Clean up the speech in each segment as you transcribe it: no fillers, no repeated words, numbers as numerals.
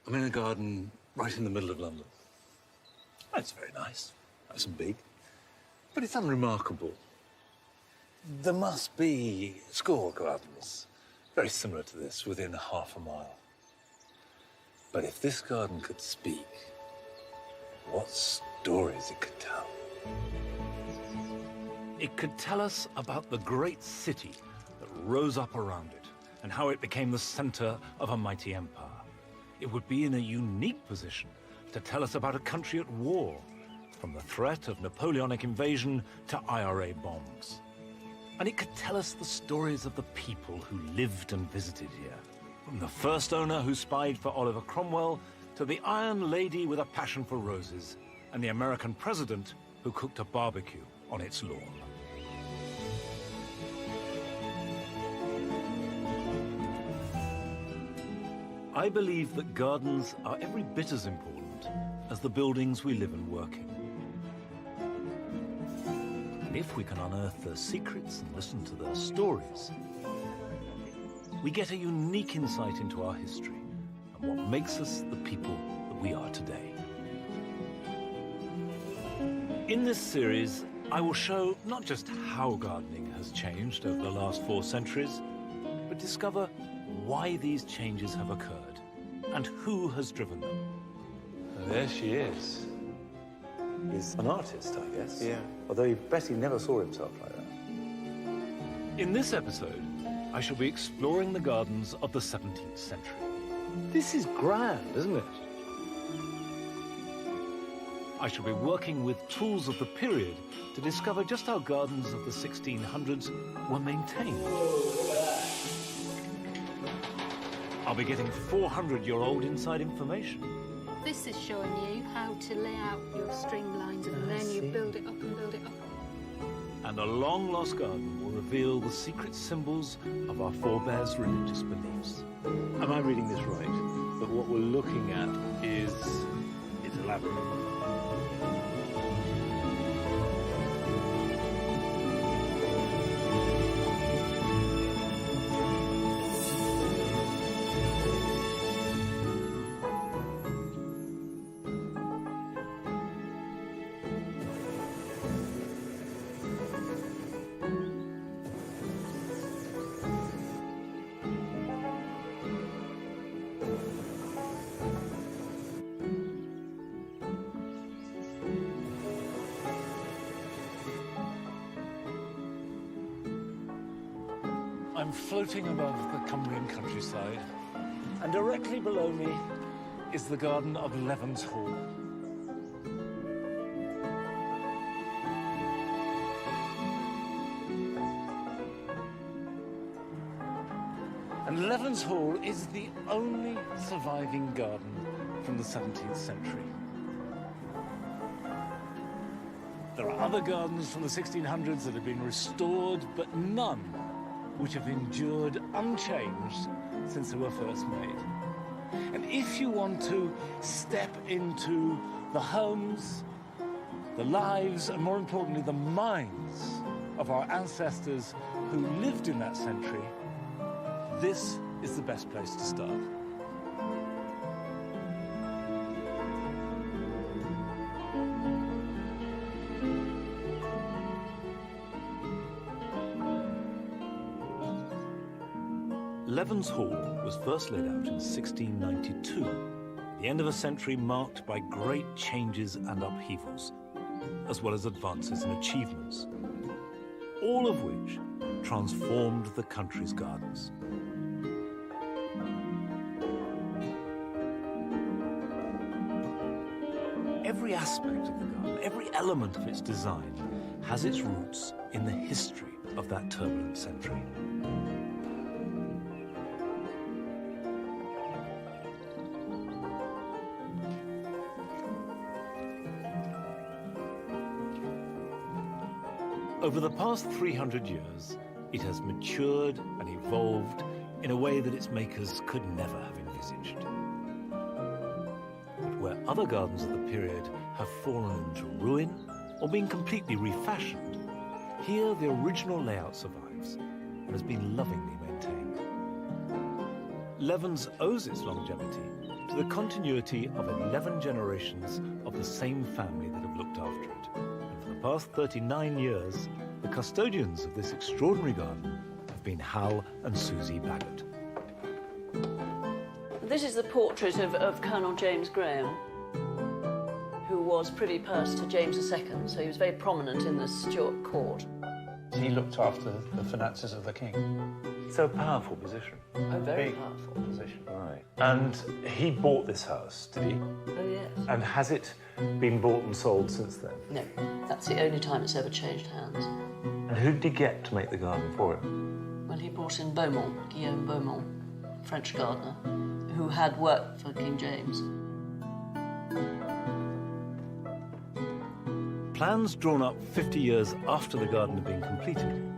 I'm in a garden right in the middle of London. It's very nice, nice and big, but it's unremarkable. There must be a score of gardens very similar to this within half a mile. But if this garden could speak, what stories it could tell. It could tell us about the great city that rose up around it and how it became the center of a mighty empire. It would be in a unique position to tell us about a country at war, from the threat of Napoleonic invasion to IRA bombs. And it could tell us the stories of the people who lived and visited here, from the first owner who spied for Oliver Cromwell to the Iron Lady with a passion for roses and the American president who cooked a barbecue on its lawn. I believe that gardens are every bit as important as the buildings we live and work in. And if we can unearth their secrets and listen to their stories, we get a unique insight into our history and what makes us the people that we are today. In this series, I will show not just how gardening has changed over the last 4 centuries, but discover why these changes have occurred and who has driven them. There she is. He's an artist, I guess. Yeah. Although Betty never saw himself like that. In this episode, I shall be exploring the gardens of the 17th century. This is grand, isn't it? I shall be working with tools of the period to discover just how gardens of the 1600s were maintained. I'll be getting 400-year-old inside information. This is showing you how to lay out your string lines, and then you build it up and build it up. And a long-lost garden will reveal the secret symbols of our forebears' religious beliefs. Am I reading this right? That what we're looking at is a labyrinth. I'm floating above the Cumbrian countryside, and directly below me is the garden of Levens Hall. And Levens Hall is the only surviving garden from the 17th century. There are other gardens from the 1600s that have been restored, but none which have endured unchanged since they were first made. And if you want to step into the homes, the lives, and more importantly, the minds of our ancestors who lived in that century, this is the best place to start. Levens Hall was first laid out in 1692, the end of a century marked by great changes and upheavals, as well as advances in achievements, all of which transformed the country's gardens. Every aspect of the garden, every element of its design, has its roots in the history of that turbulent century. Over the past 300 years, it has matured and evolved in a way that its makers could never have envisaged. But where other gardens of the period have fallen into ruin or been completely refashioned, here the original layout survives and has been lovingly maintained. Levens owes its longevity to the continuity of 11 generations of the same family that have looked after it. And for the past 39 years, the custodians of this extraordinary garden have been Hal and Susie Baggott. This is the portrait of Colonel James Graham, who was privy purse to James II, so he was very prominent in the Stuart court. He looked after the finances of the king. So a powerful position. A very Big powerful. position. Right. And he bought this house, did he? Oh, yes. And has it been bought and sold since then? No, that's the only time it's ever changed hands. And who did he get to make the garden for him? Well, he brought in Beaumont, Guillaume Beaumont, French gardener, who had worked for King James. Plans drawn up 50 years after the garden had been completed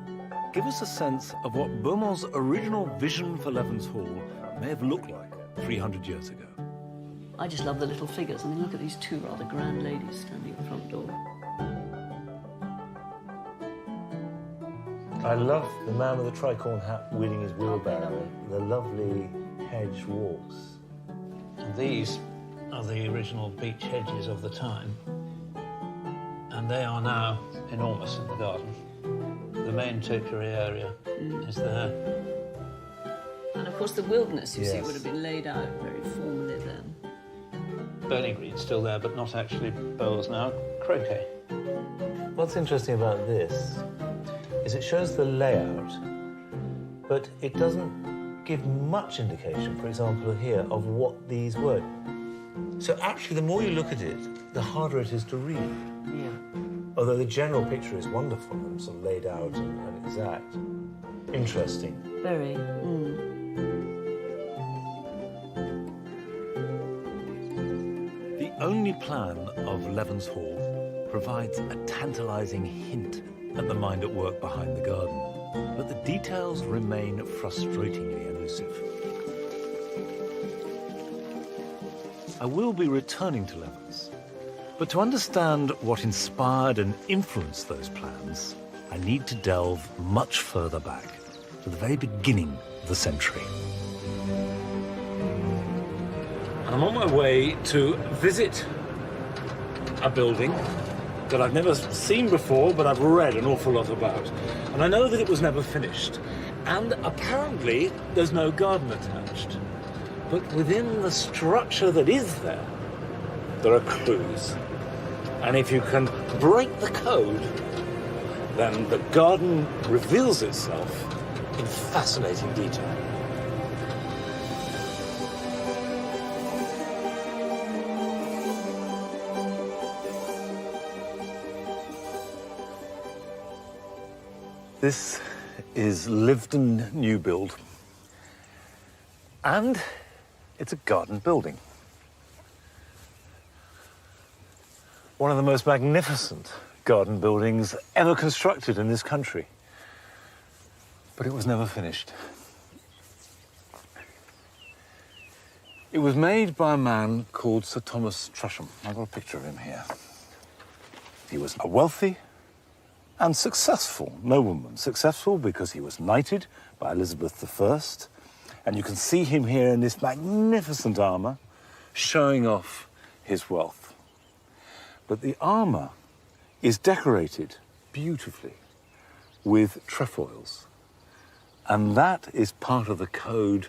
give us a sense of what Beaumont's original vision for Levens Hall may have looked like 300 years ago. I just love the little figures. I mean, look at these two rather grand ladies standing at the front door. I love the man with the tricorn hat wheeling his wheelbarrow, the lovely hedge walks. And these are the original beech hedges of the time. And they are now enormous in the garden. The main topiary area is there. And of course, the wilderness, you see, Yes. would have been laid out very formally then. Bowling green's still there, but not actually bowls now. Croquet. What's interesting about this is it shows the layout, but it doesn't give much indication, for example, here, of what these were. So actually, the more you look at it, the harder it is to read. Yeah. Although the general picture is wonderful and sort of laid out and exact. Interesting. Very. The only plan of Levens Hall provides a tantalizing hint at the mind at work behind the garden, but the details remain frustratingly elusive. I will be returning to Levens, but to understand what inspired and influenced those plans, I need to delve much further back, to the very beginning of the century. I'm on my way to visit a building that I've never seen before, but I've read an awful lot about. And I know that it was never finished. And apparently there's no garden attached. But within the structure that is there, there are clues. And if you can break the code, then the garden reveals itself in fascinating detail. This is Lyveden New Build, and it's a garden building. One of the most magnificent garden buildings ever constructed in this country. But it was never finished. It was made by a man called Sir Thomas Tresham. I've got a picture of him here. He was a wealthy and successful nobleman. Successful because he was knighted by Elizabeth I. And you can see him here in this magnificent armour, showing off his wealth. But the armour is decorated beautifully with trefoils. And that is part of the code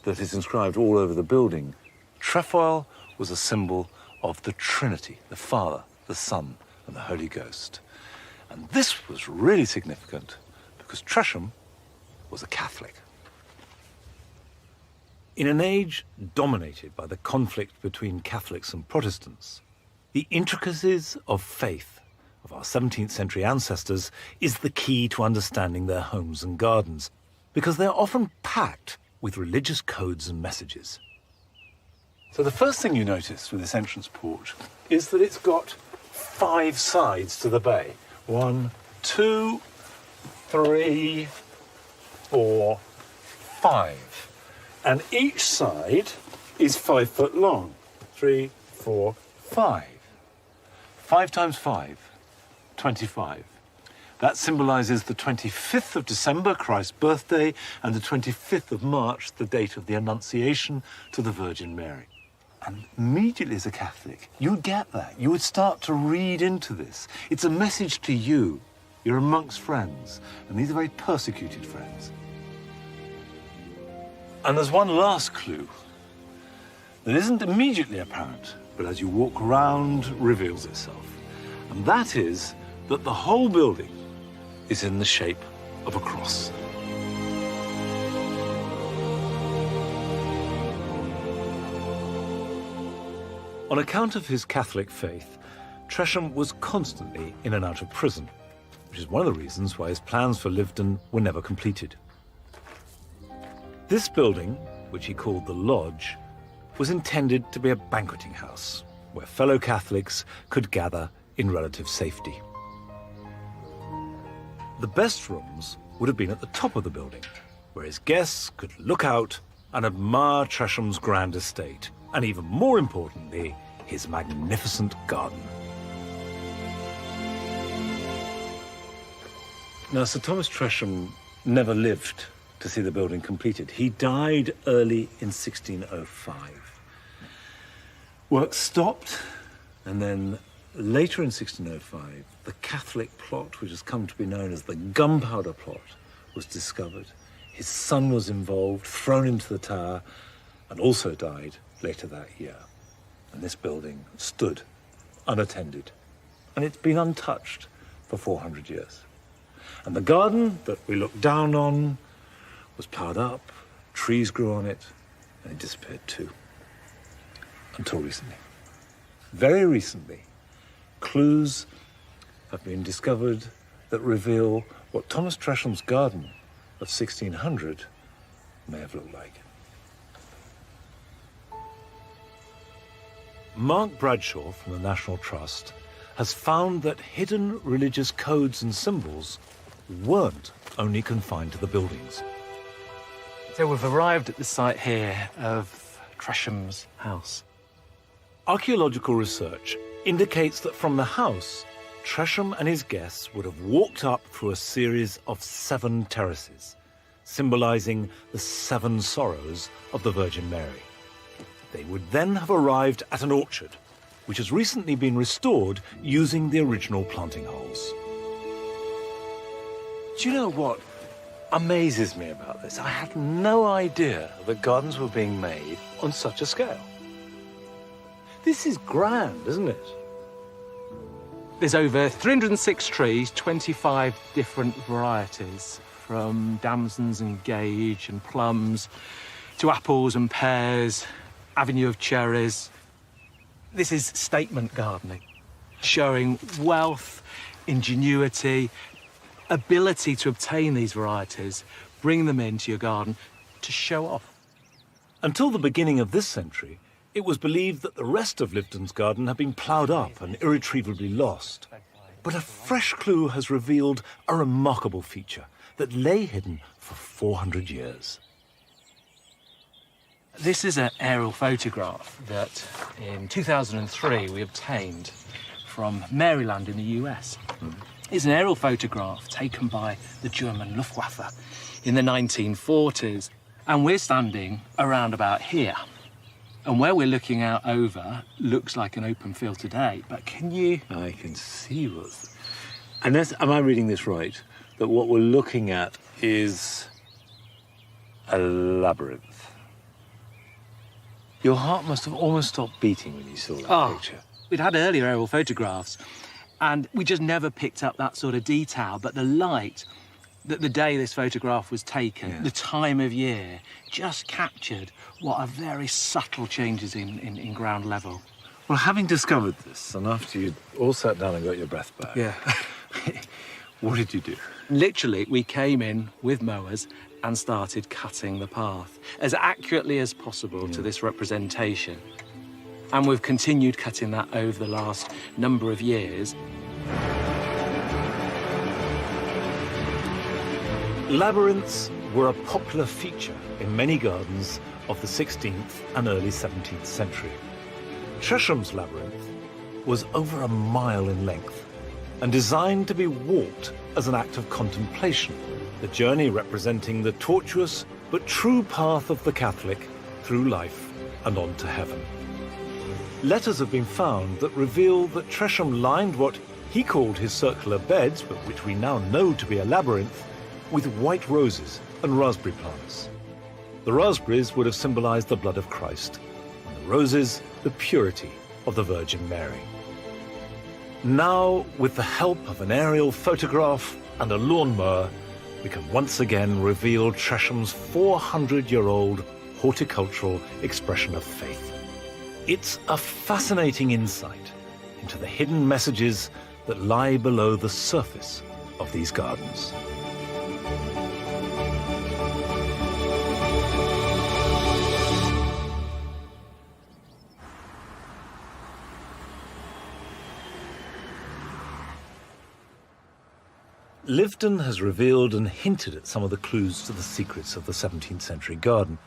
that is inscribed all over the building. Trefoil was a symbol of the Trinity, the Father, the Son, and the Holy Ghost. And this was really significant because Tresham was a Catholic. In an age dominated by the conflict between Catholics and Protestants, the intricacies of faith of our 17th century ancestors is the key to understanding their homes and gardens, because they're often packed with religious codes and messages. So the first thing you notice with this entrance porch is that it's got 5 sides to the bay. 1, 2, 3, 4, 5. And each side is 5 foot long. 3, 4, 5. 5 times 5, 25. That symbolises the 25th of December, Christ's birthday, and the 25th of March, the date of the Annunciation to the Virgin Mary. And immediately as a Catholic, you would get that. You would start to read into this. It's a message to you. You're amongst friends, and these are very persecuted friends. And there's one last clue that isn't immediately apparent, but as you walk around, reveals itself. And that is that the whole building is in the shape of a cross. On account of his Catholic faith, Tresham was constantly in and out of prison, which is one of the reasons why his plans for Lyveden were never completed. This building, which he called the Lodge, was intended to be a banqueting house where fellow Catholics could gather in relative safety. The best rooms would have been at the top of the building, where his guests could look out and admire Tresham's grand estate, and even more importantly, his magnificent garden. Now, Sir Thomas Tresham never lived to see the building completed. He died early in 1605. Work stopped, and then later in 1605, the Catholic plot, which has come to be known as the Gunpowder Plot, was discovered. His son was involved, thrown into the tower, and also died later that year. And this building stood unattended, and it's been untouched for 400 years. And the garden that we look down on was ploughed up, trees grew on it, and it disappeared too. Until recently. Very recently, clues have been discovered that reveal what Thomas Tresham's garden of 1600 may have looked like. Mark Bradshaw from the National Trust has found that hidden religious codes and symbols weren't only confined to the buildings. So we've arrived at the site here of Tresham's house. Archaeological research indicates that from the house, Tresham and his guests would have walked up through a series of 7 terraces, symbolising the 7 sorrows of the Virgin Mary. They would then have arrived at an orchard, which has recently been restored using the original planting holes. Do you know what amazes me about this? I had no idea that gardens were being made on such a scale. This is grand, isn't it? There's over 306 trees, 25 different varieties, from damsons and gage and plums to apples and pears, avenue of cherries. This is statement gardening, showing wealth, ingenuity, ability to obtain these varieties, bring them into your garden to show off. Until the beginning of this century, it was believed that the rest of Lyveden's garden had been ploughed up and irretrievably lost. But a fresh clue has revealed a remarkable feature that lay hidden for 400 years. This is an aerial photograph that in 2003 we obtained from Maryland in the US. It's an aerial photograph taken by the German Luftwaffe in the 1940s. And we're standing around about here. And where we're looking out over looks like an open field today, but can you... I can see what's... And that's, am I reading this right? That what we're looking at is a labyrinth. Your heart must have almost stopped beating when you saw that picture. We'd had earlier aerial photographs, and we just never picked up that sort of detail, but the light, that the day this photograph was taken, the time of year, just captured what are very subtle changes in ground level. Well, having discovered this, and after you'd all sat down and got your breath back, what did you do? Literally, we came in with mowers and started cutting the path as accurately as possible to this representation. And we've continued cutting that over the last number of years. Labyrinths were a popular feature in many gardens of the 16th and early 17th century. Tresham's labyrinth was over a mile in length and designed to be walked as an act of contemplation, the journey representing the tortuous but true path of the Catholic through life and on to heaven. Letters have been found that reveal that Tresham lined what he called his circular beds, but which we now know to be a labyrinth, with white roses and raspberry plants. The raspberries would have symbolized the blood of Christ, and the roses, the purity of the Virgin Mary. Now, with the help of an aerial photograph and a lawnmower, we can once again reveal Tresham's 400-year-old horticultural expression of faith. It's a fascinating insight into the hidden messages that lie below the surface of these gardens. Lyveden has revealed and hinted at some of the clues to the secrets of the 17th century garden,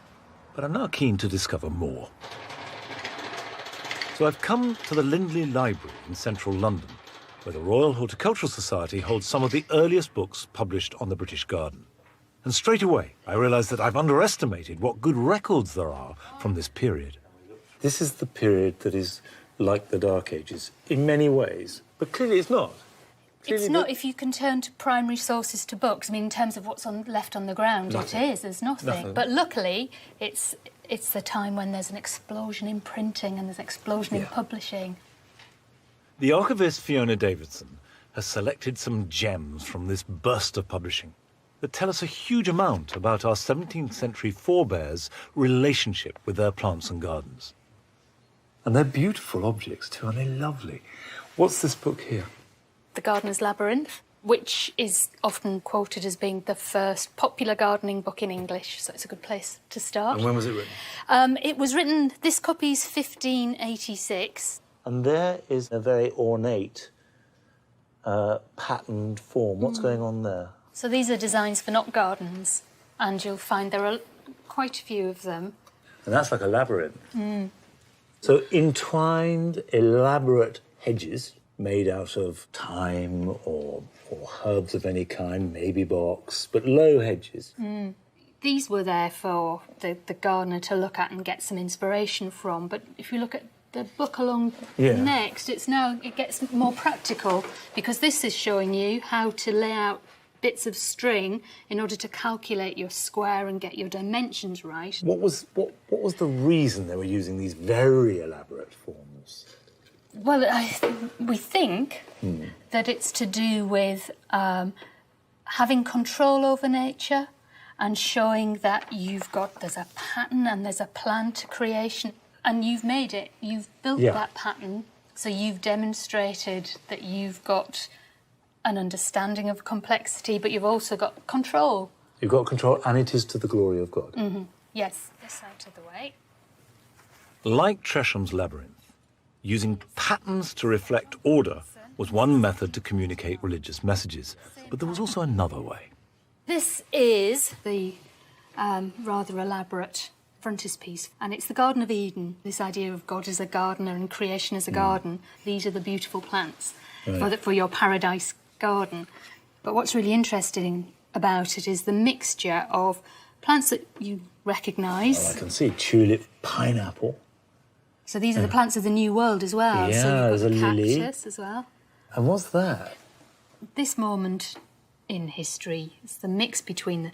but I'm now keen to discover more. So I've come to the Lindley Library in central London, where the Royal Horticultural Society holds some of the earliest books published on the British garden. And straight away, I realise that I've underestimated what good records there are from this period. This is the period that is like the Dark Ages in many ways, but clearly it's not. It's not if you can turn to primary sources to books. I mean, in terms of what's left on the ground, Nothing. it is. There's nothing. Nothing. But luckily, it's the time when there's an explosion in printing and there's an explosion in publishing. The archivist Fiona Davidson has selected some gems from this burst of publishing that tell us a huge amount about our 17th century forebears' relationship with their plants and gardens. And they're beautiful objects too, and they're lovely. What's this book here? The Gardener's Labyrinth, which is often quoted as being the first popular gardening book in English, so it's a good place to start. And when was it written? It was written, this copy's 1586. And there is a very ornate, patterned form. What's going on there? So these are designs for knot gardens, and you'll find there are quite a few of them. And that's like a labyrinth. So entwined, elaborate hedges made out of thyme or herbs of any kind, maybe box, but low hedges. These were there for the gardener to look at and get some inspiration from, but if you look at the book along next, it gets more practical, because this is showing you how to lay out bits of string in order to calculate your square and get your dimensions right. What was the reason they were using these very elaborate forms? Well, we think that it's to do with having control over nature and showing that there's a pattern and there's a plan to creation, and you've made it, you've built that pattern, so you've demonstrated that you've got an understanding of complexity, but you've also got control. You've got control, and it is to the glory of God. Yes, this out of the way. Like Tresham's labyrinth, using patterns to reflect order was one method to communicate religious messages, but there was also another way. This is the rather elaborate frontispiece, and it's the Garden of Eden, this idea of God as a gardener and creation as a garden. These are the beautiful plants for your paradise garden. But what's really interesting about it is the mixture of plants that you recognise. Well, I can see tulip, pineapple. So these are the plants of the New World as well. Yeah, so you've got there's a lily. cactus as well. And what's that? This moment in history is the mix between the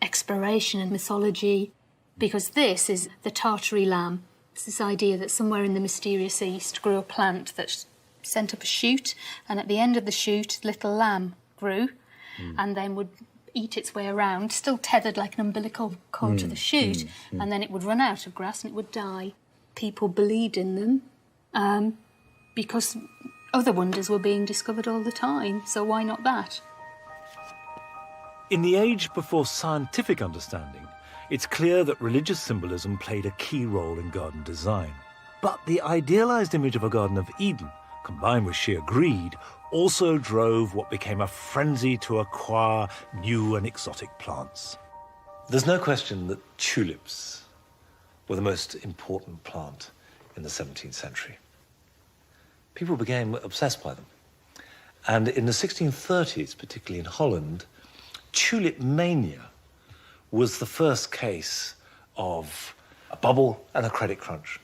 exploration and mythology, because this is the Tartary lamb. It's this idea that somewhere in the mysterious East grew a plant that sent up a shoot, and at the end of the shoot, little lamb grew and then would eat its way around, still tethered like an umbilical cord to the shoot, and then it would run out of grass and it would die. People believed in them because other wonders were being discovered all the time, so why not that? In the age before scientific understanding, it's clear that religious symbolism played a key role in garden design. But the idealised image of a Garden of Eden, combined with sheer greed, also drove what became a frenzy to acquire new and exotic plants. There's no question that tulips were the most important plant in the 17th century. People became obsessed by them. And in the 1630s, particularly in Holland, tulip mania was the first case of a bubble and a credit crunch.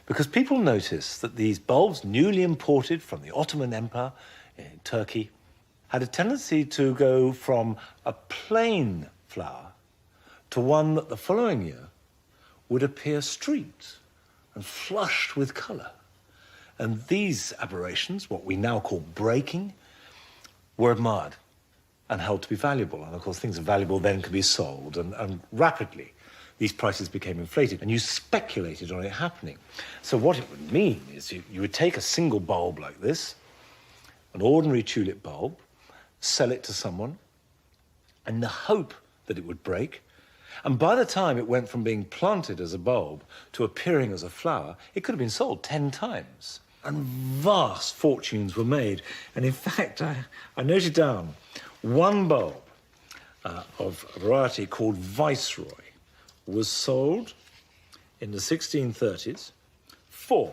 Because people noticed that these bulbs, newly imported from the Ottoman Empire in Turkey, had a tendency to go from a plain flower to one that the following year would appear streaked and flushed with colour. And these aberrations, what we now call breaking, were admired and held to be valuable. And of course, things valuable then could be sold, and rapidly these prices became inflated, and you speculated on it happening. So what it would mean is you would take a single bulb like this, an ordinary tulip bulb, sell it to someone in the hope that it would break. And by the time it went from being planted as a bulb to appearing as a flower, it could have been sold 10 times. And vast fortunes were made. And in fact, I noted down one bulb of a variety called Viceroy was sold in the 1630s for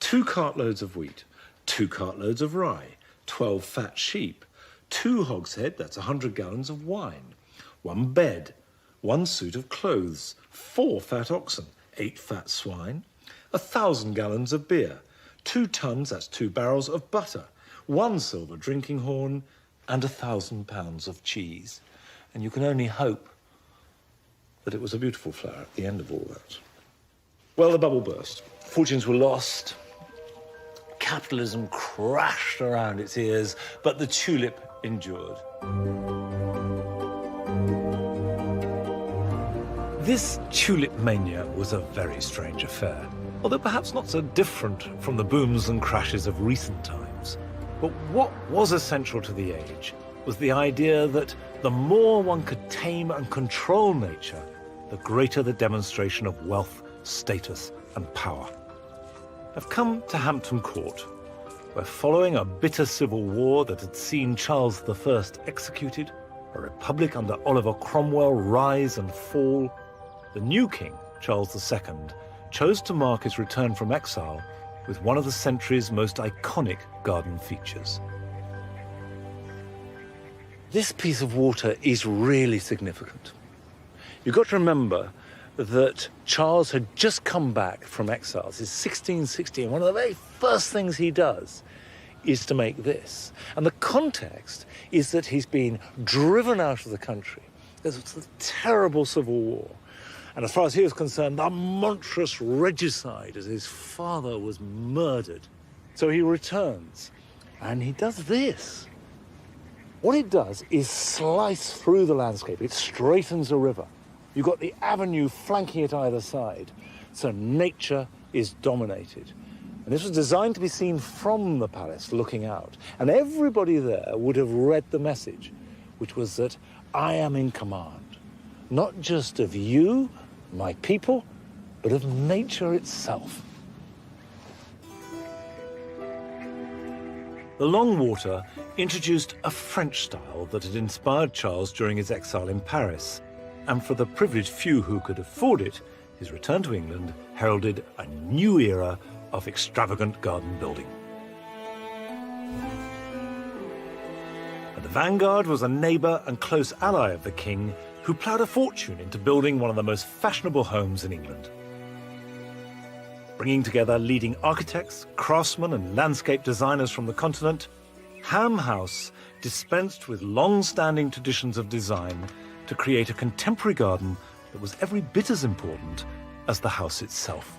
2 cartloads of wheat, 2 cartloads of rye, 12 fat sheep, 2 hogshead, that's 100 gallons of wine, 1 bed, 1 suit of clothes, 4 fat oxen, 8 fat swine, 1,000 gallons of beer, 2 tons, that's 2 barrels of butter, 1 silver drinking horn, and 1,000 pounds of cheese. And you can only hope that it was a beautiful flower at the end of all that. Well, the bubble burst. Fortunes were lost. Capitalism crashed around its ears, but the tulip endured. This tulip mania was a very strange affair, although perhaps not so different from the booms and crashes of recent times. But what was essential to the age was the idea that the more one could tame and control nature, the greater the demonstration of wealth, status, and power. I've come to Hampton Court, where following a bitter civil war that had seen Charles I executed, a republic under Oliver Cromwell rise and fall, the new king, Charles II, chose to mark his return from exile with one of the century's most iconic garden features. This piece of water is really significant. You've got to remember that Charles had just come back from exile. It's 1660, and one of the very first things he does is to make this. And the context is that he's been driven out of the country. There's a terrible civil war. And as far as he was concerned, a monstrous regicide as his father was murdered. So he returns, and he does this. What it does is slice through the landscape. It straightens a river. You've got the avenue flanking it either side, so nature is dominated. And this was designed to be seen from the palace, looking out. And everybody there would have read the message, which was that I am in command, not just of you, my people, but of nature itself. The Long Water introduced a French style that had inspired Charles during his exile in Paris. And for the privileged few who could afford it, his return to England heralded a new era of extravagant garden building. At the vanguard was a neighbour and close ally of the king who ploughed a fortune into building one of the most fashionable homes in England. Bringing together leading architects, craftsmen and landscape designers from the continent, Ham House dispensed with long-standing traditions of design to create a contemporary garden that was every bit as important as the house itself.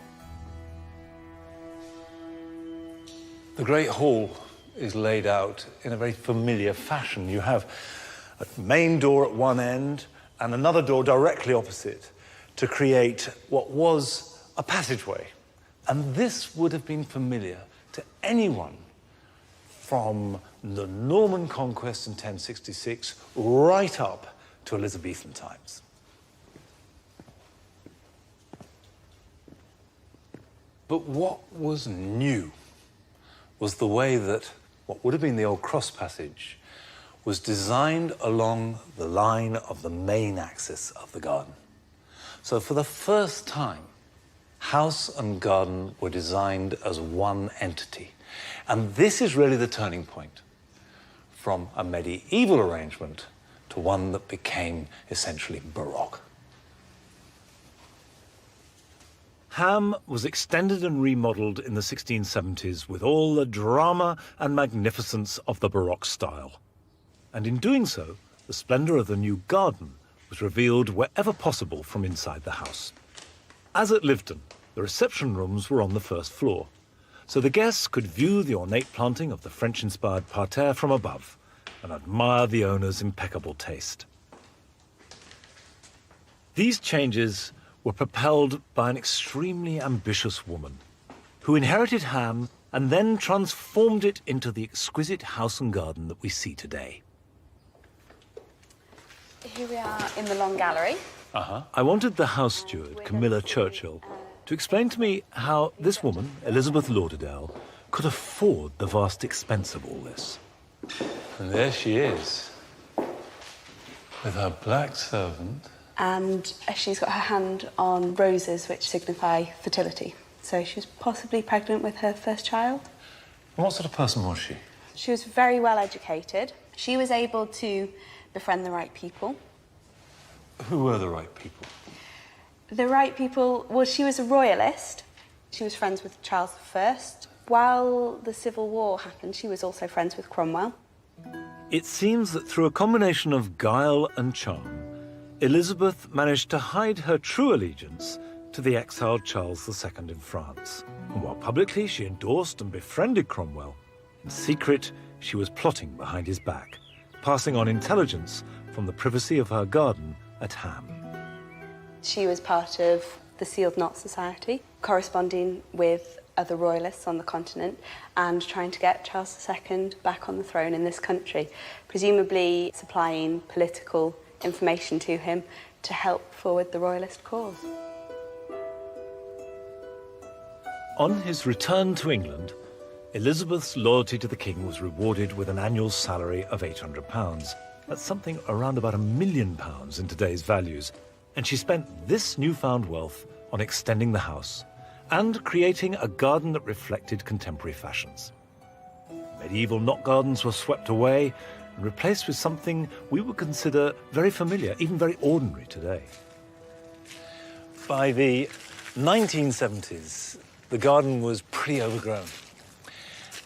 The Great Hall is laid out in a very familiar fashion. You have a main door at one end and another door directly opposite to create what was a passageway. And this would have been familiar to anyone from the Norman conquest in 1066 right up to Elizabethan times. But what was new was the way that what would have been the old cross passage was designed along the line of the main axis of the garden. So for the first time, house and garden were designed as one entity. And this is really the turning point from a medieval arrangement to one that became essentially Baroque. Ham was extended and remodelled in the 1670s with all the drama and magnificence of the Baroque style. And in doing so, the splendour of the new garden was revealed wherever possible from inside the house. As at Lyveden, the reception rooms were on the first floor, so the guests could view the ornate planting of the French-inspired parterre from above and admire the owner's impeccable taste. These changes were propelled by an extremely ambitious woman who inherited Ham and then transformed it into the exquisite house and garden that we see today. Here we are in the long gallery. I wanted the house steward, Camilla Churchill, to explain to me how this woman, Elizabeth Lauderdale, could afford the vast expense of all this. And there she is, with her black servant. And she's got her hand on roses, which signify fertility. So she was possibly pregnant with her first child. And what sort of person was she? She was very well educated. She was able to befriend the right people. Who were the right people? The right people, well, she was a royalist. She was friends with Charles I. While the Civil War happened, she was also friends with Cromwell. It seems that through a combination of guile and charm, Elizabeth managed to hide her true allegiance to the exiled Charles II in France. And while publicly she endorsed and befriended Cromwell, in secret she was plotting behind his back, passing on intelligence from the privacy of her garden at Ham. She was part of the Sealed Knot Society, corresponding with other royalists on the continent and trying to get Charles II back on the throne in this country, presumably supplying political information to him to help forward the royalist cause. On his return to England, Elizabeth's loyalty to the king was rewarded with an annual salary of £800. That's something around about £1 million in today's values. And she spent this newfound wealth on extending the house and creating a garden that reflected contemporary fashions. Medieval knot gardens were swept away and replaced with something we would consider very familiar, even very ordinary today. By the 1970s, the garden was pretty overgrown.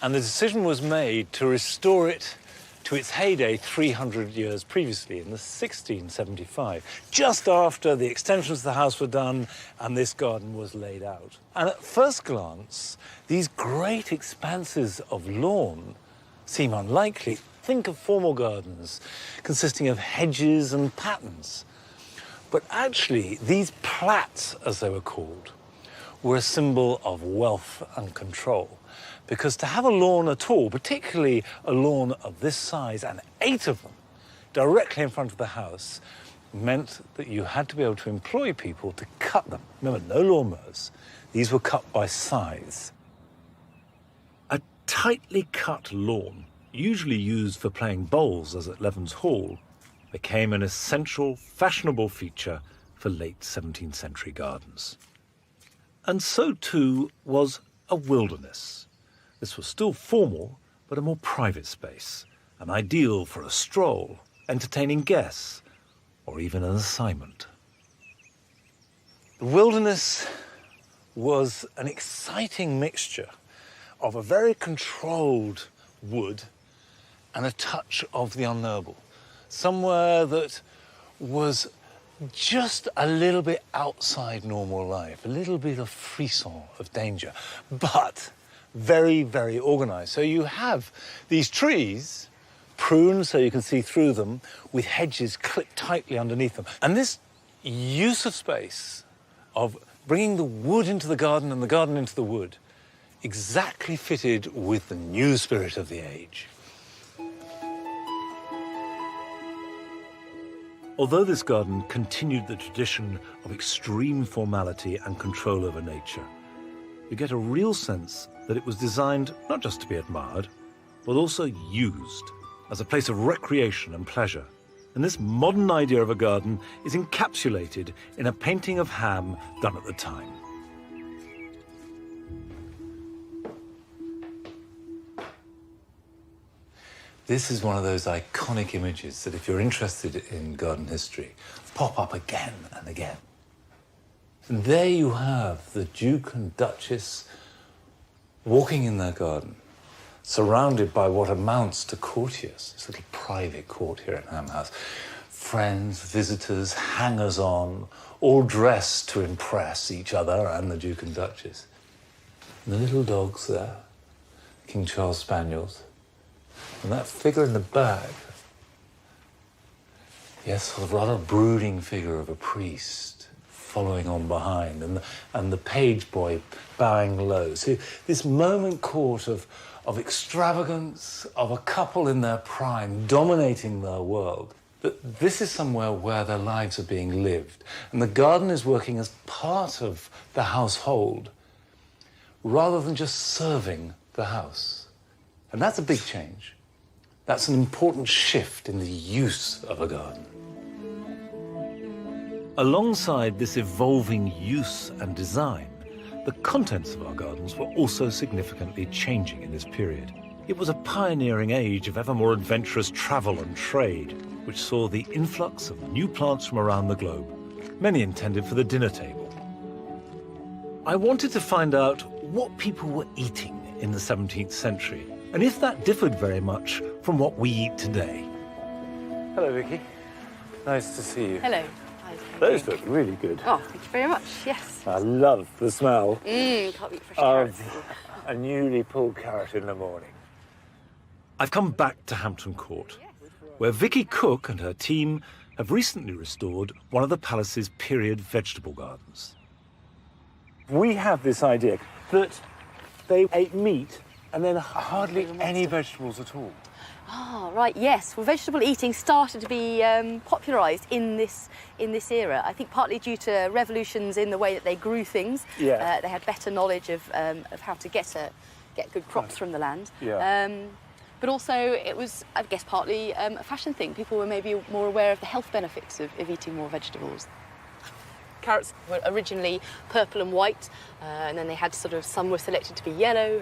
And the decision was made to restore it to its heyday 300 years previously, in the 1675, just after the extensions of the house were done and this garden was laid out. And at first glance, these great expanses of lawn seem unlikely. Think of formal gardens consisting of hedges and patterns. But actually, these plats, as they were called, were a symbol of wealth and control. Because to have a lawn at all, particularly a lawn of this size, and 8 of them, directly in front of the house, meant that you had to be able to employ people to cut them. Remember, no lawnmowers. These were cut by scythes. A tightly cut lawn, usually used for playing bowls as at Leven's Hall, became an essential, fashionable feature for late 17th century gardens. And so too was a wilderness. This was still formal, but a more private space, an ideal for a stroll, entertaining guests, or even an assignment. The wilderness was an exciting mixture of a very controlled wood and a touch of the unknowable. Somewhere that was just a little bit outside normal life, a little bit of frisson of danger, but very, very organized. So you have these trees, pruned so you can see through them, with hedges clipped tightly underneath them. And this use of space, of bringing the wood into the garden and the garden into the wood, exactly fitted with the new spirit of the age. Although this garden continued the tradition of extreme formality and control over nature, you get a real sense that it was designed not just to be admired, but also used as a place of recreation and pleasure. And this modern idea of a garden is encapsulated in a painting of Ham done at the time. This is one of those iconic images that, if you're interested in garden history, pop up again and again. And there you have the Duke and Duchess walking in their garden, surrounded by what amounts to courtiers, this little private court here at Ham House. Friends, visitors, hangers-on, all dressed to impress each other and the Duke and Duchess. And the little dogs there, King Charles Spaniels. And that figure in the back, yes, sort of rather brooding figure of a priest following on behind, and the page boy bowing low. So this moment court of extravagance, of a couple in their prime, dominating their world. But this is somewhere where their lives are being lived, and the garden is working as part of the household, rather than just serving the house. And that's a big change. That's an important shift in the use of a garden. Alongside this evolving use and design, the contents of our gardens were also significantly changing in this period. It was a pioneering age of ever more adventurous travel and trade, which saw the influx of new plants from around the globe, many intended for the dinner table. I wanted to find out what people were eating in the 17th century, and if that differed very much from what we eat today. Hello, Vicky. Nice to see you. Hello. Those look really good. Oh, thank you very much, yes. I love the smell Can't beat fresh carrots. of a newly pulled carrot in the morning. I've come back to Hampton Court, where Vicky Cook and her team have recently restored one of the palace's period vegetable gardens. We have this idea that they ate meat and then hardly any vegetables at all. Ah, right, yes. Well, vegetable eating started to be popularised in this era. I think partly due to revolutions in the way that they grew things. Yeah. They had better knowledge of how to get good crops from the land. Yeah. But also it was, I guess, partly a fashion thing. People were maybe more aware of the health benefits of eating more vegetables. Carrots were originally purple and white, and then they had some were selected to be yellow.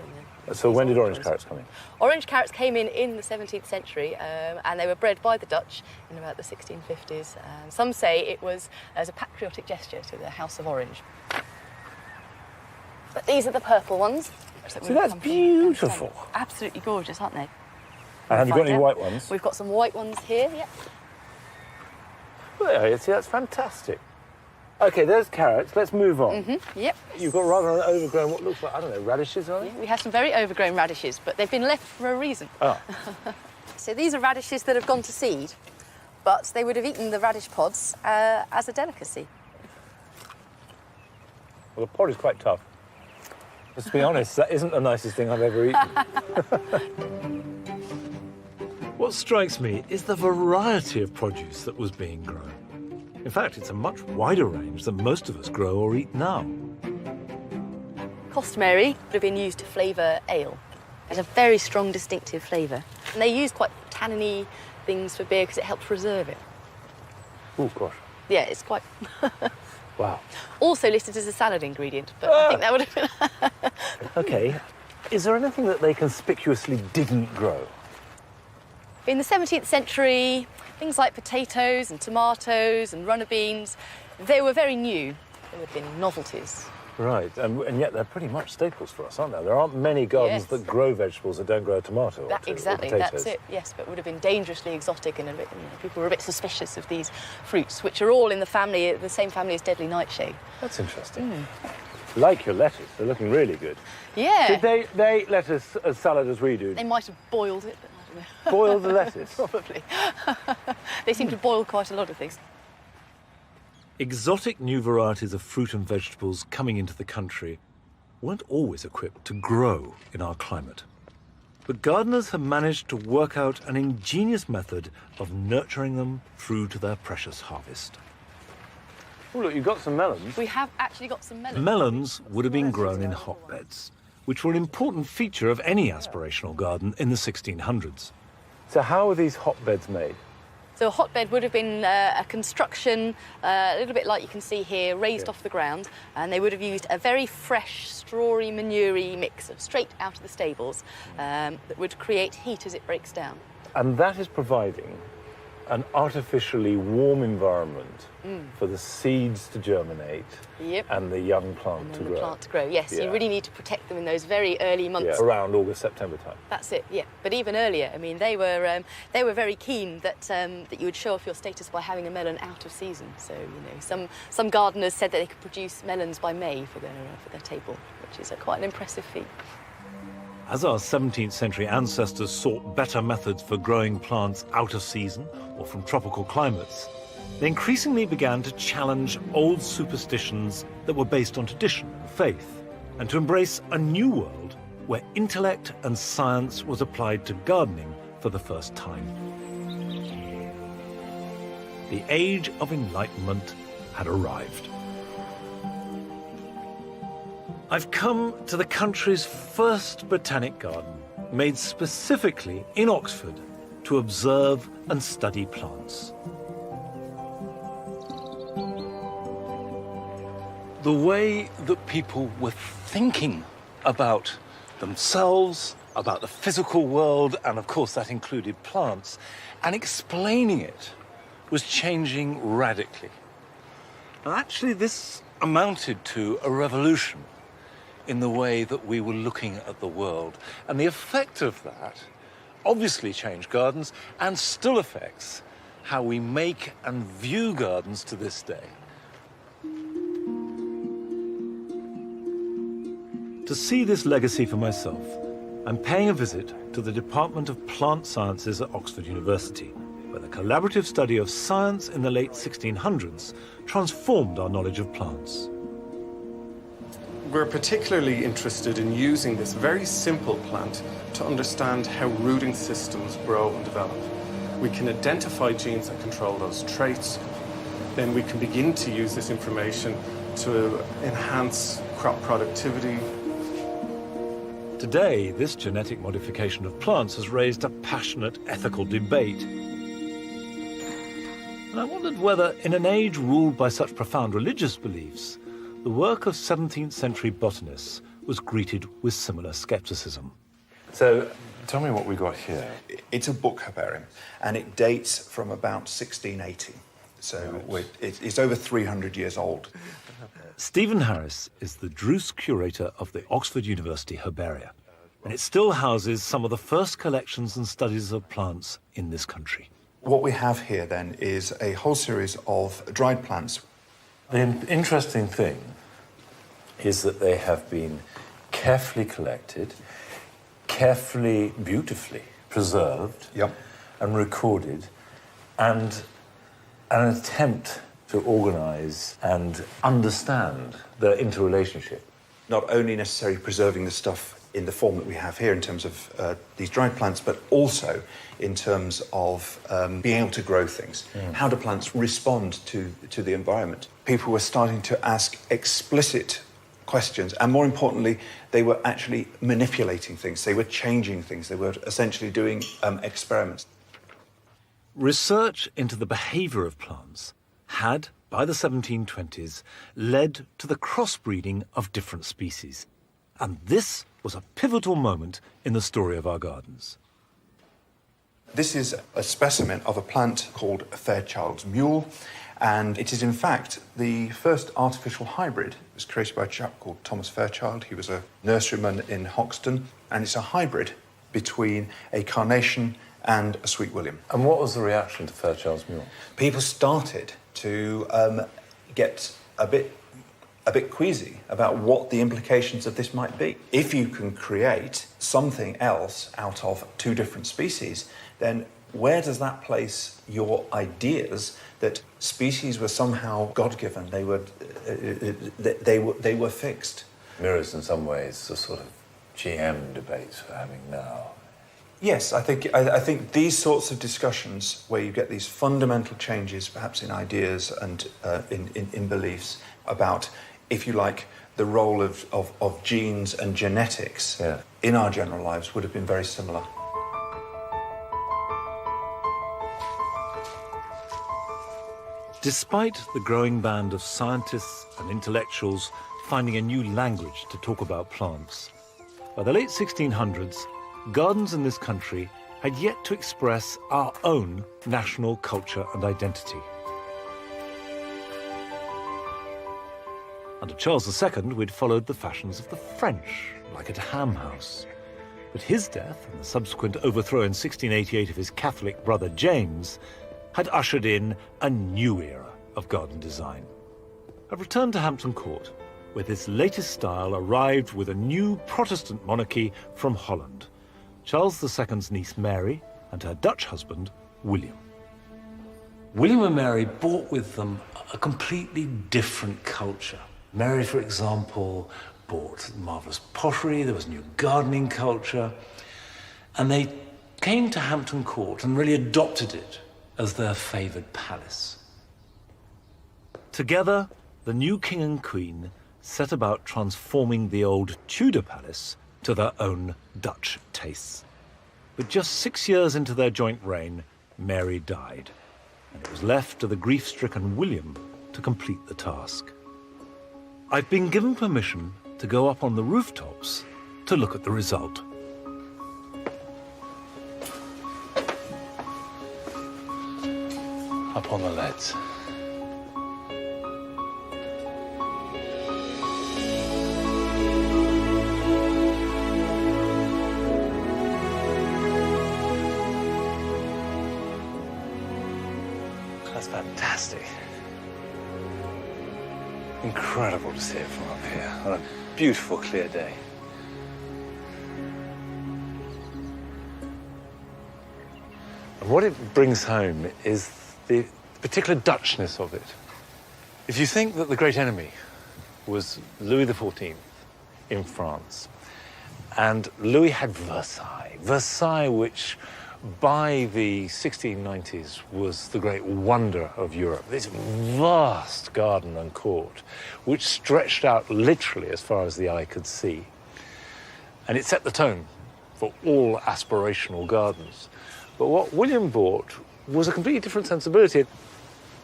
So when did orange carrots come in? Orange carrots came in the 17th century, and they were bred by the Dutch in about the 1650s. Some say it was as a patriotic gesture to the House of Orange. But these are the purple ones. So that's beautiful. Absolutely gorgeous, aren't they? And have you got any white ones? We've got some white ones here, yeah. Well, yeah, see, that's fantastic. OK, there's carrots. Let's move on. Yep. You've got rather an overgrown, what looks like, I don't know, radishes, are they? Yeah, we have some very overgrown radishes, but they've been left for a reason. Oh. So these are radishes that have gone to seed, but they would have eaten the radish pods as a delicacy. Well, the pod is quite tough. Let's be honest, that isn't the nicest thing I've ever eaten. What strikes me is the variety of produce that was being grown. In fact, it's a much wider range than most of us grow or eat now. Costumary would have been used to flavour ale. It has a very strong, distinctive flavour. And they use quite tanniny things for beer because it helps preserve it. Oh, gosh. Yeah, it's quite... Wow. Also listed as a salad ingredient, but I think that would have been... OK. Is there anything that they conspicuously didn't grow? In the 17th century, things like potatoes and tomatoes and runner beans, they were very new. They would have been novelties. Right, and yet they're pretty much staples for us, aren't there? There aren't many gardens that grow vegetables that don't grow a tomato or two, exactly, or potatoes. that's it, yes, but would have been dangerously exotic and people were a bit suspicious of these fruits, which are all in the same family as deadly nightshade. That's interesting. Like your lettuce, they're looking really good. Yeah. Did they eat lettuce as salad as we do? They might have boiled it, but I don't know. Boiled the lettuce? Probably. They seem to boil quite a lot of things. Exotic new varieties of fruit and vegetables coming into the country weren't always equipped to grow in our climate. But gardeners have managed to work out an ingenious method of nurturing them through to their precious harvest. Oh, look, you've got some melons. We have actually got some melons. Melons would have been grown in hotbeds, which were an important feature of any aspirational garden in the 1600s. So how were these hotbeds made? So a hotbed would have been a construction, a little bit like you can see here, raised off the ground, and they would have used a very fresh, strawy, manure-y mix of straight out of the stables that would create heat as it breaks down. And that is providing an artificially warm environment for the seeds to germinate and the young plant to grow. The plant to grow, yes. You really need to protect them in those very early months. Yeah, around August, September time. That's it, yeah. But even earlier, I mean, they were very keen that that you would show off your status by having a melon out of season. So, you know, some gardeners said that they could produce melons by May for their table, which is quite an impressive feat. As our 17th century ancestors sought better methods for growing plants out of season or from tropical climates, they increasingly began to challenge old superstitions that were based on tradition and faith, and to embrace a new world where intellect and science was applied to gardening for the first time. The Age of Enlightenment had arrived. I've come to the country's first botanic garden, made specifically in Oxford to observe and study plants. The way that people were thinking about themselves, about the physical world, and of course that included plants, and explaining it was changing radically. And actually this amounted to a revolution in the way that we were looking at the world. And the effect of that obviously changed gardens and still affects how we make and view gardens to this day. To see this legacy for myself, I'm paying a visit to the Department of Plant Sciences at Oxford University, where the collaborative study of science in the late 1600s transformed our knowledge of plants. We're particularly interested in using this very simple plant to understand how rooting systems grow and develop. We can identify genes that control those traits. Then we can begin to use this information to enhance crop productivity. Today, this genetic modification of plants has raised a passionate ethical debate. And I wondered whether, in an age ruled by such profound religious beliefs, the work of 17th century botanists was greeted with similar skepticism. So, tell me what we got here. It's a book herbarium, and it dates from about 1680. So it's over 300 years old. Stephen Harris is the Druce curator of the Oxford University Herbaria, and it still houses some of the first collections and studies of plants in this country. What we have here, then, is a whole series of dried plants. The interesting thing is that they have been carefully collected, carefully, beautifully preserved and recorded, and an attempt to organise and understand their interrelationship. Not only necessarily preserving the stuff in the form that we have here in terms of these dried plants, but also in terms of being able to grow things. How do plants respond to the environment? People were starting to ask explicit questions, and more importantly, they were actually manipulating things. They were changing things. They were essentially doing experiments. Research into the behaviour of plants had, by the 1720s, led to the crossbreeding of different species. And this was a pivotal moment in the story of our gardens. This is a specimen of a plant called Fairchild's Mule, and it is in fact the first artificial hybrid. It was created by a chap called Thomas Fairchild. He was a nurseryman in Hoxton, and it's a hybrid between a carnation and a sweet William. And what was the reaction to Fairchild's Mule? People started to get a bit queasy about what the implications of this might be. If you can create something else out of two different species, then where does that place your ideas that species were somehow God-given? They were fixed. Mirrors in some ways the sort of GM debates we're having now. Yes, I think these sorts of discussions where you get these fundamental changes, perhaps in ideas and in beliefs about, if you like, the role of genes and genetics in our general lives would have been very similar. Despite the growing band of scientists and intellectuals finding a new language to talk about plants, by the late 1600s, gardens in this country had yet to express our own national culture and identity. Under Charles II, we'd followed the fashions of the French, like at Ham House. But his death and the subsequent overthrow in 1688 of his Catholic brother James had ushered in a new era of garden design. I've returned to Hampton Court, where this latest style arrived with a new Protestant monarchy from Holland, Charles II's niece Mary and her Dutch husband, William. William and Mary brought with them a completely different culture. Mary, for example, bought marvellous pottery, there was new gardening culture, and they came to Hampton Court and really adopted it as their favoured palace. Together, the new king and queen set about transforming the old Tudor palace to their own Dutch tastes. But just 6 years into their joint reign, Mary died, and it was left to the grief-stricken William to complete the task. I've been given permission to go up on the rooftops to look at the result. Up on the leads. That's fantastic. Incredible to see it from up here on a beautiful, clear day. And what it brings home is the particular Dutchness of it. If you think that the great enemy was Louis XIV in France, and Louis had Versailles. Versailles, which by the 1690s was the great wonder of Europe. This vast garden and court, which stretched out literally as far as the eye could see. And it set the tone for all aspirational gardens. But what William bought was a completely different sensibility.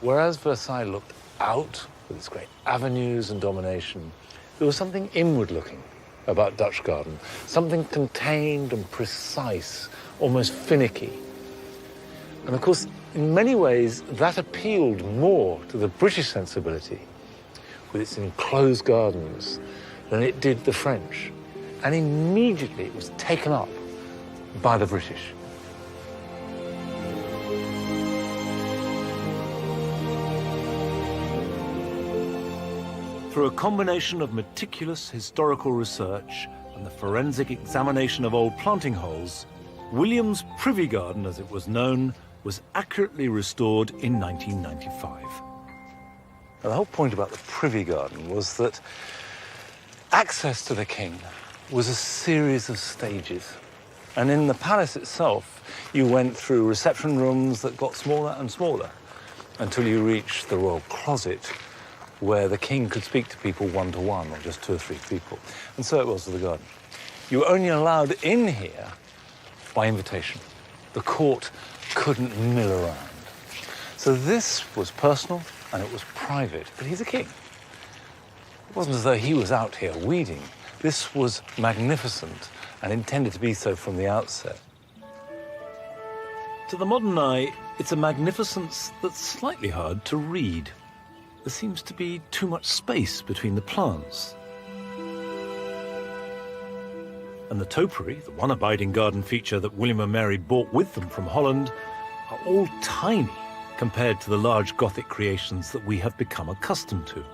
Whereas Versailles looked out with its great avenues and domination, there was something inward-looking about Dutch garden, something contained and precise, almost finicky. And of course, in many ways, that appealed more to the British sensibility with its enclosed gardens than it did the French. And immediately it was taken up by the British. Through a combination of meticulous historical research and the forensic examination of old planting holes, William's Privy Garden, as it was known, was accurately restored in 1995. Now, the whole point about the Privy Garden was that access to the king was a series of stages. And in the palace itself, you went through reception rooms that got smaller and smaller until you reached the royal closet, where the king could speak to people one-to-one, or just 2 or 3 people. And so it was with the garden. You were only allowed in here by invitation. The court couldn't mill around. So this was personal and it was private, but he's a king. It wasn't as though he was out here weeding. This was magnificent and intended to be so from the outset. To the modern eye, it's a magnificence that's slightly hard to read. There seems to be too much space between the plants. And the topiary, the one abiding garden feature that William and Mary brought with them from Holland, are all tiny compared to the large Gothic creations that we have become accustomed to.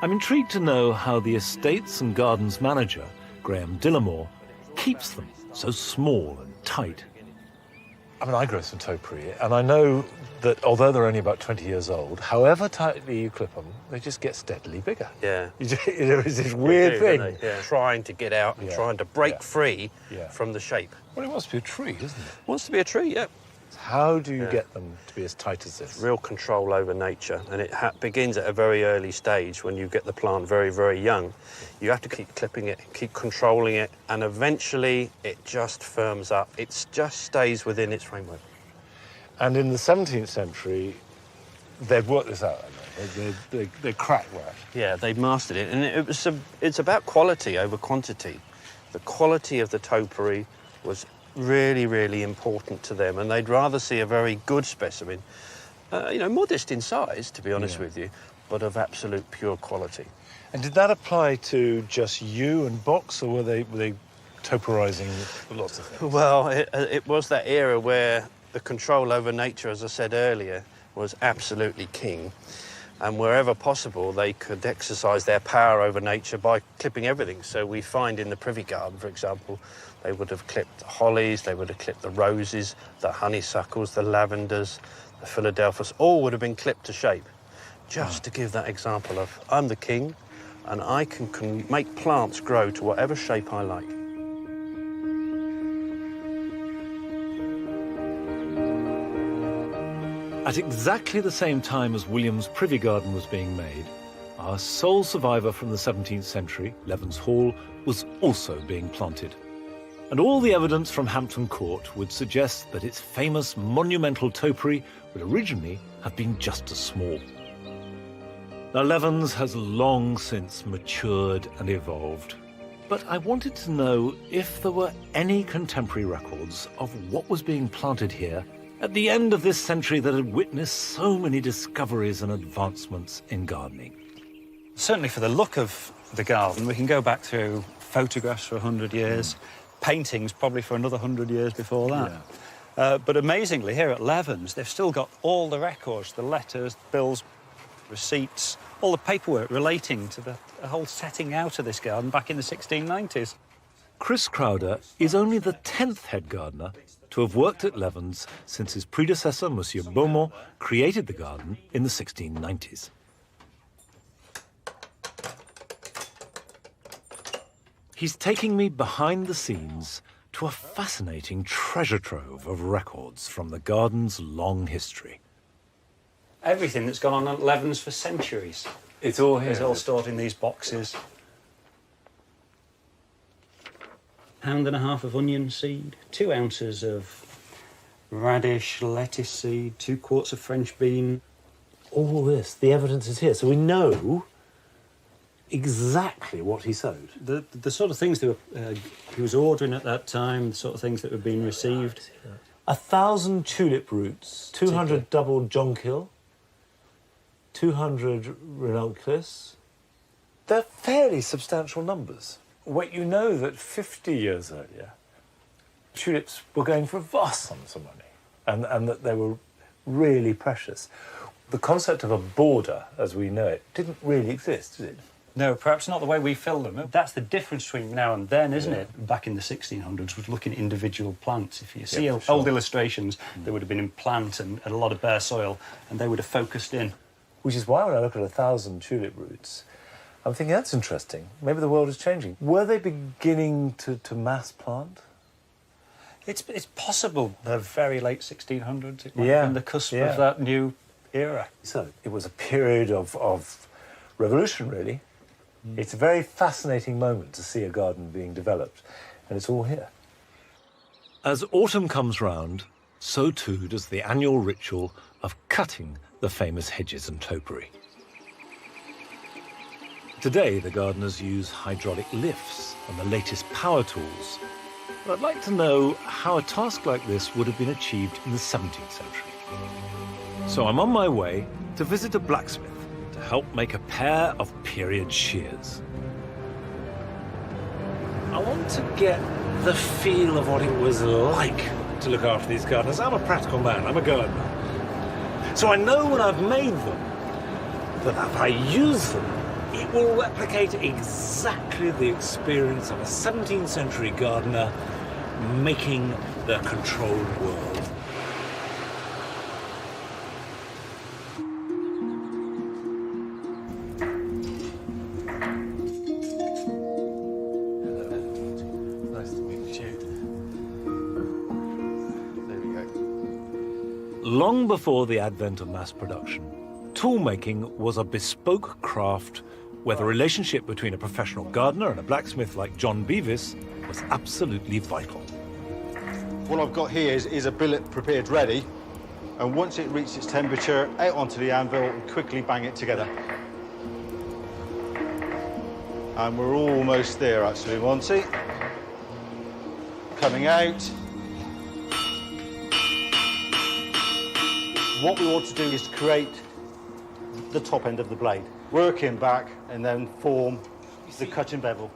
I'm intrigued to know how the estates and gardens manager, Graham Dillamore, keeps them so small and tight. I mean, I grow some topiary, and I know that although they're only about 20 years old, however tightly you clip them, they just get steadily bigger. Yeah. It's this weird thing. Yeah. Trying to get out and trying to break free from the shape. Well, it wants to be a tree, doesn't it? Wants to be a tree, yeah. How do you get them to be as tight as this? Real control over nature, and it begins at a very early stage when you get the plant very, very young. You have to keep clipping it, keep controlling it, and eventually it just firms up. It just stays within its framework. And in the 17th century, they'd worked this out. They cracked that. Yeah, they mastered it, and it's about quality over quantity. The quality of the topiary was really, really important to them, and they'd rather see a very good specimen, you know, modest in size, to be honest with you, but of absolute pure quality. And did that apply to just you and Box, or were they toporizing lots of things? Well, it was that era where the control over nature, as I said earlier, was absolutely king. And wherever possible, they could exercise their power over nature by clipping everything. So we find in the Privy Garden, for example, they would have clipped the hollies, they would have clipped the roses, the honeysuckles, the lavenders, the Philadelphus, all would have been clipped to shape. Just to give that example of, I'm the king, and I can make plants grow to whatever shape I like. At exactly the same time as William's Privy Garden was being made, our sole survivor from the 17th century, Levens Hall, was also being planted. And all the evidence from Hampton Court would suggest that its famous monumental topiary would originally have been just as small. Now, Levens has long since matured and evolved, but I wanted to know if there were any contemporary records of what was being planted here at the end of this century that had witnessed so many discoveries and advancements in gardening. Certainly for the look of the garden, we can go back through photographs for 100 years, paintings probably for another 100 years before that. But amazingly, here at Levens, they've still got all the records, the letters, bills, receipts, all the paperwork relating to the whole setting out of this garden back in the 1690s. Chris Crowder is only the 10th head gardener to have worked at Levens since his predecessor, Monsieur Beaumont, created the garden in the 1690s. He's taking me behind the scenes to a fascinating treasure trove of records from the garden's long history. Everything that's gone on at Levens for centuries. It's all here. It's all stored in these boxes. £1.5 pound of onion seed, 2 ounces of radish, lettuce seed, 2 quarts of French bean. All this, the evidence is here, so we know exactly what he sowed. The sort of things that he was ordering at that time, the sort of things that were being received. 1,000 tulip roots, 200 double jonquil, 200 ranunculus. They're fairly substantial numbers. Well, you know that 50 years earlier, tulips were going for vast sums of money, and that they were really precious. The concept of a border, as we know it, didn't really exist, did it? No, perhaps not the way we fill them. That's the difference between now and then, isn't it? Back in the 1600s, was looking at individual plants. If you see old illustrations, they would have been in plant and a lot of bare soil, and they would have focused in. Which is why when I look at 1,000 tulip roots, I'm thinking, that's interesting. Maybe the world is changing. Were they beginning to mass plant? It's possible. The very late 1600s. It might have been the cusp of that new era. So it was a period of revolution, really. It's a very fascinating moment to see a garden being developed, and it's all here. As autumn comes round, so too does the annual ritual of cutting the famous hedges and topiary. Today, the gardeners use hydraulic lifts and the latest power tools. But I'd like to know how a task like this would have been achieved in the 17th century. So I'm on my way to visit a blacksmith to help make a pair of period shears. I want to get the feel of what it was like to look after these gardens. I'm a practical man, I'm a gardener. So I know when I've made them, that if I use them, it will replicate exactly the experience of a 17th century gardener making the controlled world. Long before the advent of mass production, toolmaking was a bespoke craft where the relationship between a professional gardener and a blacksmith like John Beavis was absolutely vital. What I've got here is a billet prepared ready, and once it reaches its temperature, out onto the anvil and quickly bang it together. And we're almost there, actually, Monty. Coming out, What we want to do is create the top end of the blade, working back and then form the cutting bevel.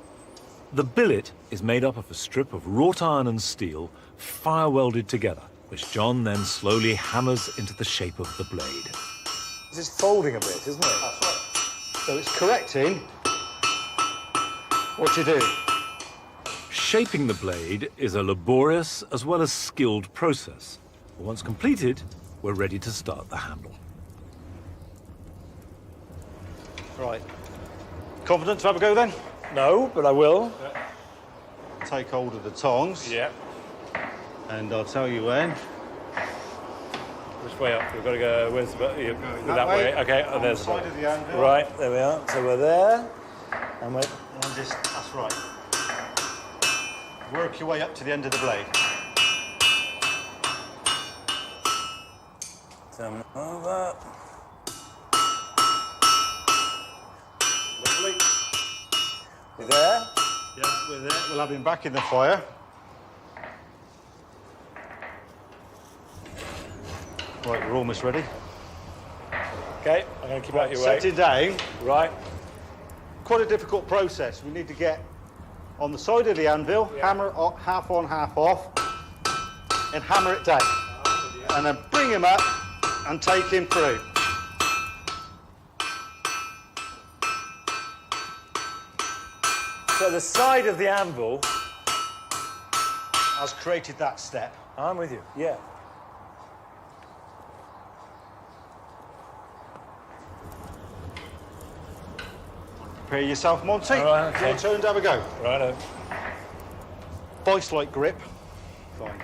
The billet is made up of a strip of wrought iron and steel, fire welded together, which John then slowly hammers into the shape of the blade. This is folding a bit, isn't it? That's right. So it's correcting what you do. Shaping the blade is a laborious as well as skilled process. But once completed, we're ready to start the handle. Right. Confident to have a go then? No, but I will. Take hold of the tongs. Yeah. And I'll tell you when. Which way up? We've got to go. Where's that way. Okay. On there's the side of the anvil. Right, there we are. So we're there. And we're... And just, that's right. Work your way up to the end of the blade. Turn over. Lovely. You there? Yeah, we're there. We'll have him back in the fire. Right, we're almost ready. Okay, I'm going to keep out your way. Set it down. Right. Quite a difficult process. We need to get on the side of the anvil, hammer half on, half off, and hammer it down. And then bring him up and take him through. So the side of the anvil has created that step. I'm with you, yeah. Prepare yourself, Monty. All right, okay. Your turn to have a go. Righto. Vice-like grip. Fine.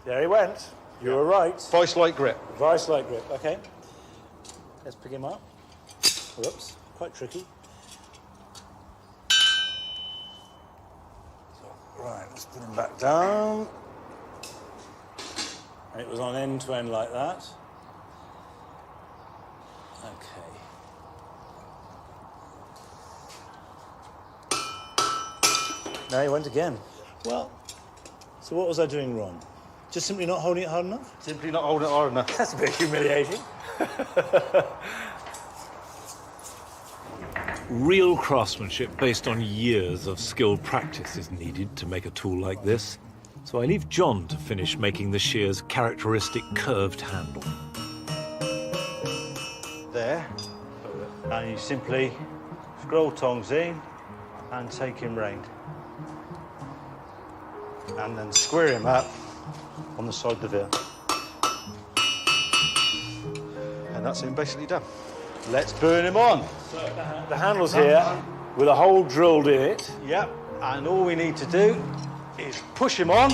There he went. You were right. Vice-like grip. Vice-like grip, okay. Let's pick him up. Whoops, quite tricky. So, right, let's put him back down. And it was on end to end like that. Okay. Now he went again. Well, so what was I doing wrong? Just simply not holding it hard enough? Simply not holding it hard enough. That's a bit humiliating. Real craftsmanship based on years of skilled practice is needed to make a tool like this. So I leave John to finish making the shear's characteristic curved handle. There. And you simply scroll tongs in and take him round. And then square him up on the side of the veil. And that's him basically done. Let's burn him on. So the handle's here with a hole drilled in it. Yep. And all we need to do is push him on.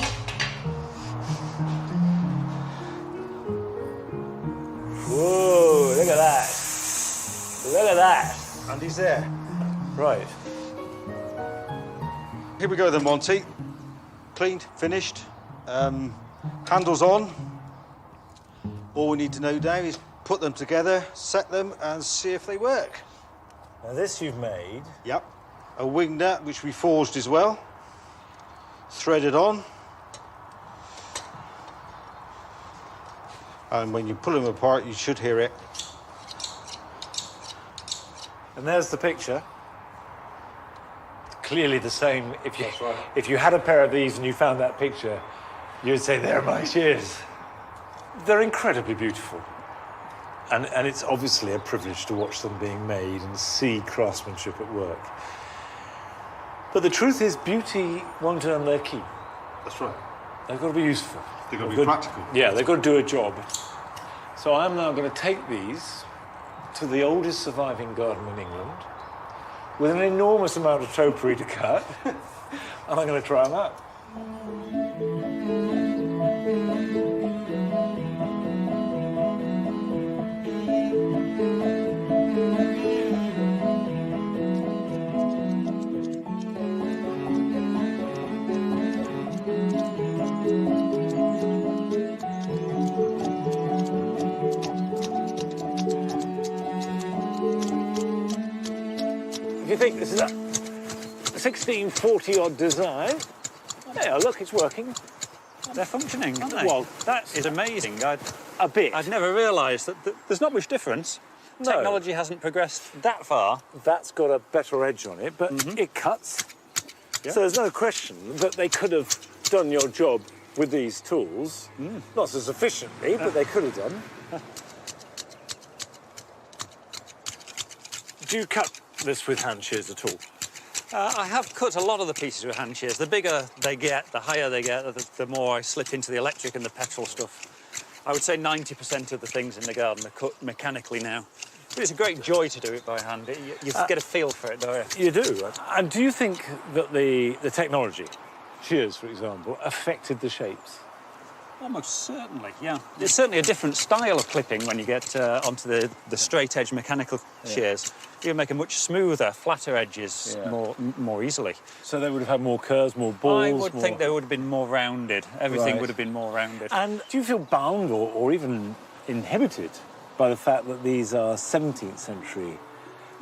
Whoa, look at that. Look at that. And he's there. Right. Here we go then, Monty. Cleaned, finished. Handles on. All we need to know now is put them together, set them, and see if they work. Now this you've made. Yep. A wing nut, which we forged as well. Threaded on. And when you pull them apart, you should hear it. And there's the picture. Clearly the same. If you had a pair of these and you found that picture, you would say, "There are my shears." They're incredibly beautiful. And it's obviously a privilege to watch them being made and see craftsmanship at work. But the truth is, beauty won't earn their keep. That's right. They've got to be useful. They've got to be practical. Yeah, they've got to do a job. So I'm now going to take these to the oldest surviving garden in England with an enormous amount of topiary to cut, and I'm going to try them out. If you think this is a 1640-odd design, Yeah, look, it's working. They're functioning, aren't they? Well, that is amazing. a bit. I'd never realised that there's not much difference. No. Technology hasn't progressed that far. That's got a better edge on it, but it cuts. Yeah. So there's no question that they could have done your job with these tools. Not so sufficiently, but they could have done. Do you cut this with hand shears at all? I have cut a lot of the pieces with hand shears. The bigger they get, the higher they get, the more I slip into the electric and the petrol stuff. I would say 90% of the things in the garden are cut mechanically now. But it's a great joy to do it by hand. You get a feel for it, don't you? You do. And do you think that the technology, shears for example, affected the shapes? Almost certainly, yeah. It's certainly a different style of clipping when you get onto the straight edge mechanical shears. You can make a much smoother, flatter edges more easily. So they would have had more curves, more balls? I would think they would have been more rounded. Everything would have been more rounded. And do you feel bound or even inhibited by the fact that these are 17th century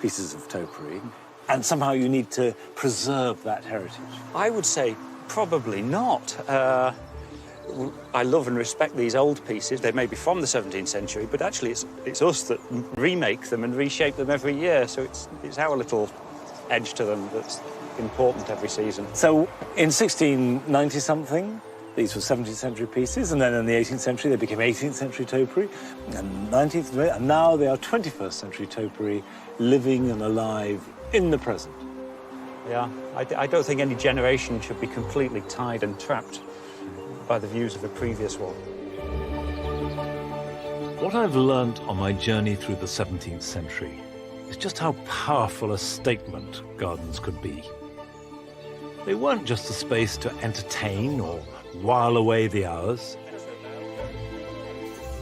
pieces of topiary and somehow you need to preserve that heritage? I would say probably not. I love and respect these old pieces. They may be from the 17th century, but actually it's us that remake them and reshape them every year. So it's our little edge to them that's important every season. So in 1690-something, these were 17th century pieces, and then in the 18th century they became 18th century topiary, and 19th, and now they are 21st century topiary, living and alive in the present. Yeah, I don't think any generation should be completely tied and trapped by the views of the previous one. What I've learnt on my journey through the 17th century is just how powerful a statement gardens could be. They weren't just a space to entertain or while away the hours.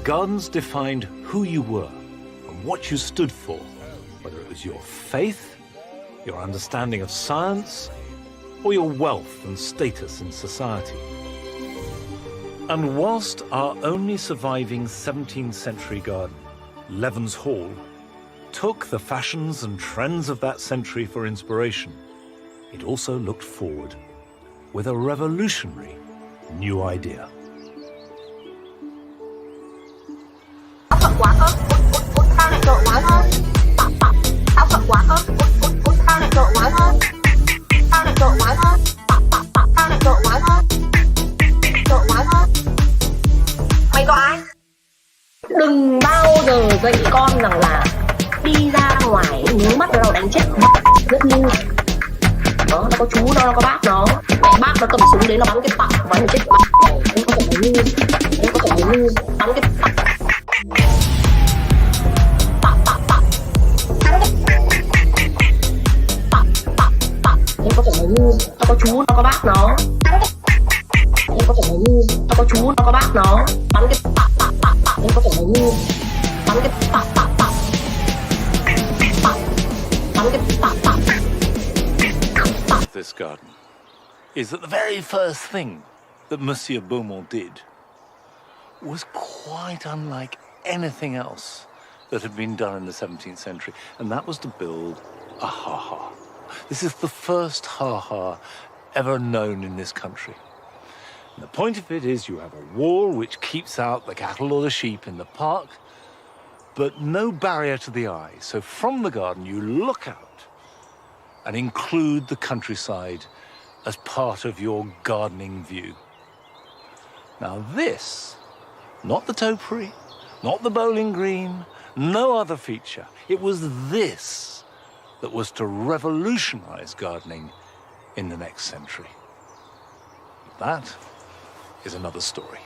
Gardens defined who you were and what you stood for, whether it was your faith, your understanding of science, or your wealth and status in society. And whilst our only surviving 17th century garden, Levens Hall, took the fashions and trends of that century for inspiration, it also looked forward with a revolutionary new idea. Đừng bao giờ dạy con rằng là đi ra ngoài nhớ mắt nó đánh chết rất ngu. Đó, nó có chú nó có bác nó. Mẹ bác nó cầm súng đấy nó bắn cái pặc bắn chết mẹ. Em có thể nói ngu. Em có thể nói ngu. Bắn cái pặc. Pặc pặc pặc. Bắn cái pặc pặc pặc. Em có thể nói ngu. Nó có chú nó có bác nó. Em có thể nói ngu. Nó có chú nó có bác nó. Bắn cái pặc pặc pặc pặc. Em có thể nói ngu. Bắn cái pặc pặc pặc. Pặc. Bắn cái pặc pặc. This garden is that the very first thing that Monsieur Beaumont did was quite unlike anything else that had been done in the 17th century, and that was to build a ha-ha. This is the first ha-ha ever known in this country. And the point of it is you have a wall which keeps out the cattle or the sheep in the park, but no barrier to the eye. So from the garden you look out and include the countryside as part of your gardening view. Now this, not the topiary, not the bowling green, no other feature. It was this that was to revolutionize gardening in the next century. That is another story.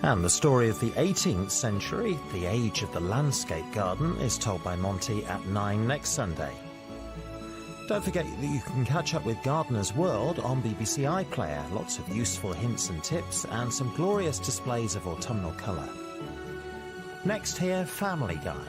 And the story of the 18th century, the age of the landscape garden, is told by Monty at 9 next Sunday. Don't forget that you can catch up with Gardener's World on BBC iPlayer. Lots of useful hints and tips and some glorious displays of autumnal colour. Next here, Family Guy.